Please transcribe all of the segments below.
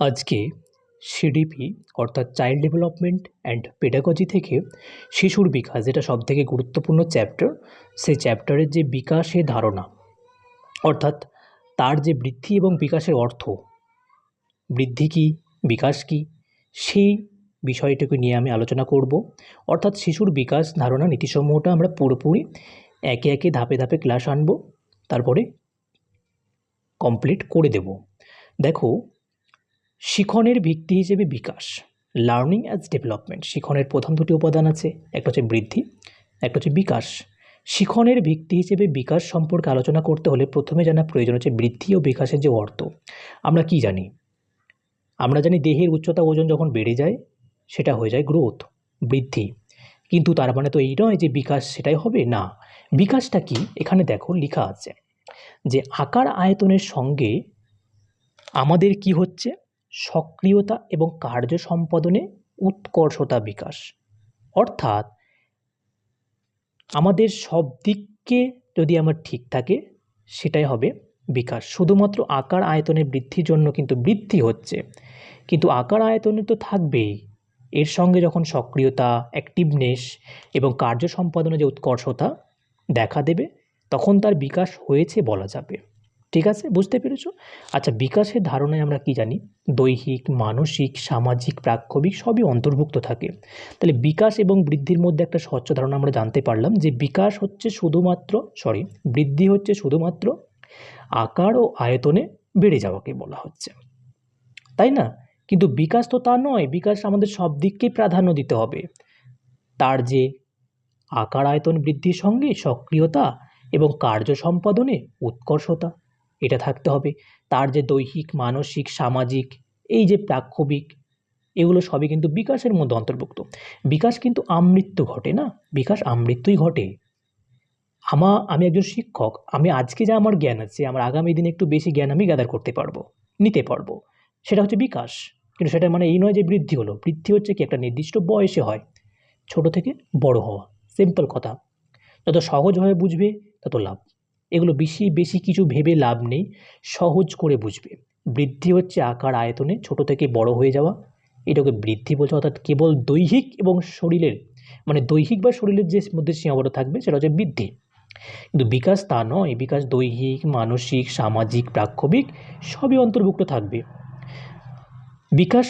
আজকে সিডিপি অর্থাৎ child development and pedagogy থেকে শিশুর বিকাশ, যেটা সবথেকে গুরুত্বপূর্ণ চ্যাপ্টার, সেই চ্যাপ্টারের যে বিকাশের ধারণা অর্থাৎ তার যে বৃদ্ধি এবং বিকাশের অর্থ, বৃদ্ধি কী, বিকাশ কী, সেই বিষয়টাকে নিয়ে আমি আলোচনা করব। অর্থাৎ শিশুর বিকাশ ধারণা নীতিসমূহটা আমরা পুরোপুরি একে একে ধাপে ধাপে ক্লাস আনব, তারপরে কমপ্লিট করে দেব। দেখো, শিখনের ভিত্তি হিসেবে বিকাশ, লার্নিং অ্যাজ ডেভেলপমেন্ট। শিখনের প্রথম দুটি উপাদান আছে, একটা হচ্ছে বৃদ্ধি, একটা হচ্ছে বিকাশ। শিখনের ভিত্তি হিসেবে বিকাশ সম্পর্কে আলোচনা করতে হলে প্রথমে জানা প্রয়োজন হচ্ছে বৃদ্ধি ও বিকাশের যে অর্থ। আমরা কি জানি? আমরা জানি দেহের উচ্চতা ওজন যখন বেড়ে যায় সেটা হয়ে যায় গ্রোথ, বৃদ্ধি। কিন্তু তার মানে তো এই নয় যে বিকাশ সেটাই হবে না। বিকাশটা কি? এখানে দেখো লেখা আছে যে আকার আয়তনের সঙ্গে আমাদের কি হচ্ছে? সক্রিয়তা এবং কার্য সম্পাদনে উৎকর্ষতা বিকাশ। অর্থাৎ আমাদের সব দিককে যদি আমার ঠিক থাকে সেটাই হবে বিকাশ। শুধুমাত্র আকার আয়তনের বৃদ্ধির জন্য কিন্তু বৃদ্ধি হচ্ছে, কিন্তু আকার আয়তনে তো থাকবেই, এর সঙ্গে যখন সক্রিয়তা, অ্যাক্টিভনেস এবং কার্য সম্পাদনে যে উৎকর্ষতা দেখা দেবে তখন তার বিকাশ হয়েছে বলা যাবে। ঠিক আছে, বুঝতে পেরেছো? আচ্ছা, বিকাশের ধারণায় আমরা কি জানি? দৈহিক, মানসিক, সামাজিক, প্রাক্ষবিক সবই অন্তর্ভুক্ত থাকে। তাহলে বিকাশ এবং বৃদ্ধির মধ্যে একটা স্বচ্ছ ধারণা আমরা জানতে পারলাম যে বিকাশ হচ্ছে শুধুমাত্র বৃদ্ধি হচ্ছে শুধুমাত্র আকার ও আয়তনে বেড়ে যাওয়াকে বলা হচ্ছে, তাই না? কিন্তু বিকাশ তো তা নয়। বিকাশ আমাদের সব দিককেই প্রাধান্য দিতে হবে। তার যে আকার আয়তন বৃদ্ধির সঙ্গে সক্রিয়তা এবং কার্য সম্পাদনে উৎকর্ষতা, এটা থাকতে হবে। তার যে দৈহিক, মানসিক, সামাজিক, এই যে প্রাক্ষবিক, এগুলো সবই কিন্তু বিকাশের মধ্যে অন্তর্ভুক্ত। বিকাশ কিন্তু আমৃত্যু ঘটে না, বিকাশ আমৃত্যুই ঘটে। আমি একজন শিক্ষক, আমি আজকে যা আমার জ্ঞান আছে, আমার আগামী দিনে একটু বেশি জ্ঞান আমি গ্যাদার করতে পারবো, নিতে পারবো, সেটা হচ্ছে বিকাশ। কিন্তু সেটা মানে এই নয় যে বৃদ্ধি হলো। বৃদ্ধি হচ্ছে কি একটা নির্দিষ্ট বয়সে হয়, ছোট থেকে বড় হওয়া। সিম্পল কথা, যত সহজভাবে বুঝবে তত লাভ। এগুলো বেশি বেশি কিছু ভেবে লাভ নেই, সহজ করে বুঝবে। বৃদ্ধি হচ্ছে আকার আয়তনে ছোট থেকে বড় হয়ে যাওয়া, এটাকে বৃদ্ধি বলছে। অর্থাৎ কেবল দৈহিক এবং শরীরের দৈহিক বা শরীরের যে মধ্যে সীমাবদ্ধ থাকবে সেটা হচ্ছে বৃদ্ধি। কিন্তু বিকাশ তা নয়। বিকাশ দৈহিক, মানসিক, সামাজিক, প্রাক্ষবিক সবই অন্তর্ভুক্ত থাকবে। বিকাশ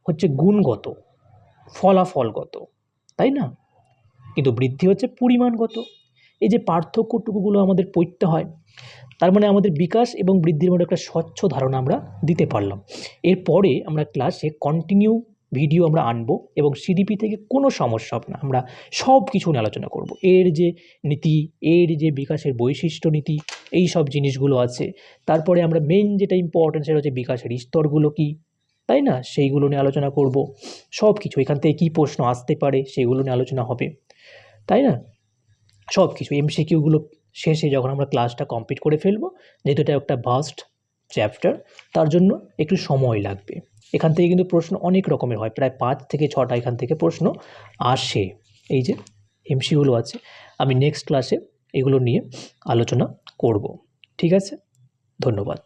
হচ্ছে গুণগত, ফলাফলগত, তাই না? কিন্তু বৃদ্ধি হচ্ছে পরিমাণগত। এই যে পার্থক্যটুকুগুলো আমাদের পড়তে হয়, তার মানে আমাদের বিকাশ এবং বৃদ্ধির মধ্যে একটা স্বচ্ছ ধারণা আমরা দিতে পারলাম। এরপরে আমরা ক্লাসে কন্টিনিউ ভিডিও আমরা আনবো এবং সিডিপি থেকে কোনো সমস্যা হবে না, আমরা সব কিছু নিয়ে আলোচনা করব। এর যে নীতি, এর যে বিকাশের বৈশিষ্ট্য নীতি, এই সব জিনিসগুলো আছে। তারপরে আমরা মেইন যেটা ইম্পর্টেন্ট সেটা হচ্ছে বিকাশের স্তরগুলো কী, তাই না? সেইগুলো নিয়ে আলোচনা করব। সব কিছু এখান থেকে কী প্রশ্ন আসতে পারে সেগুলো নিয়ে আলোচনা হবে, তাই না? সব কিছু এমসিকিউগুলো শেষে যখন আমরা ক্লাসটা কমপ্লিট করে ফেলবো, যেহেতু এটা একটা ভাস্ট চ্যাপ্টার, তার জন্য একটু সময় লাগবে। এখান থেকে কিন্তু প্রশ্ন অনেক রকমের হয়, প্রায় 5 থেকে 6টা এখান থেকে প্রশ্ন আসে। এই যে এমসিকিউগুলো আছে, আমি নেক্সট ক্লাসে এগুলো নিয়ে আলোচনা করব। ঠিক আছে, ধন্যবাদ।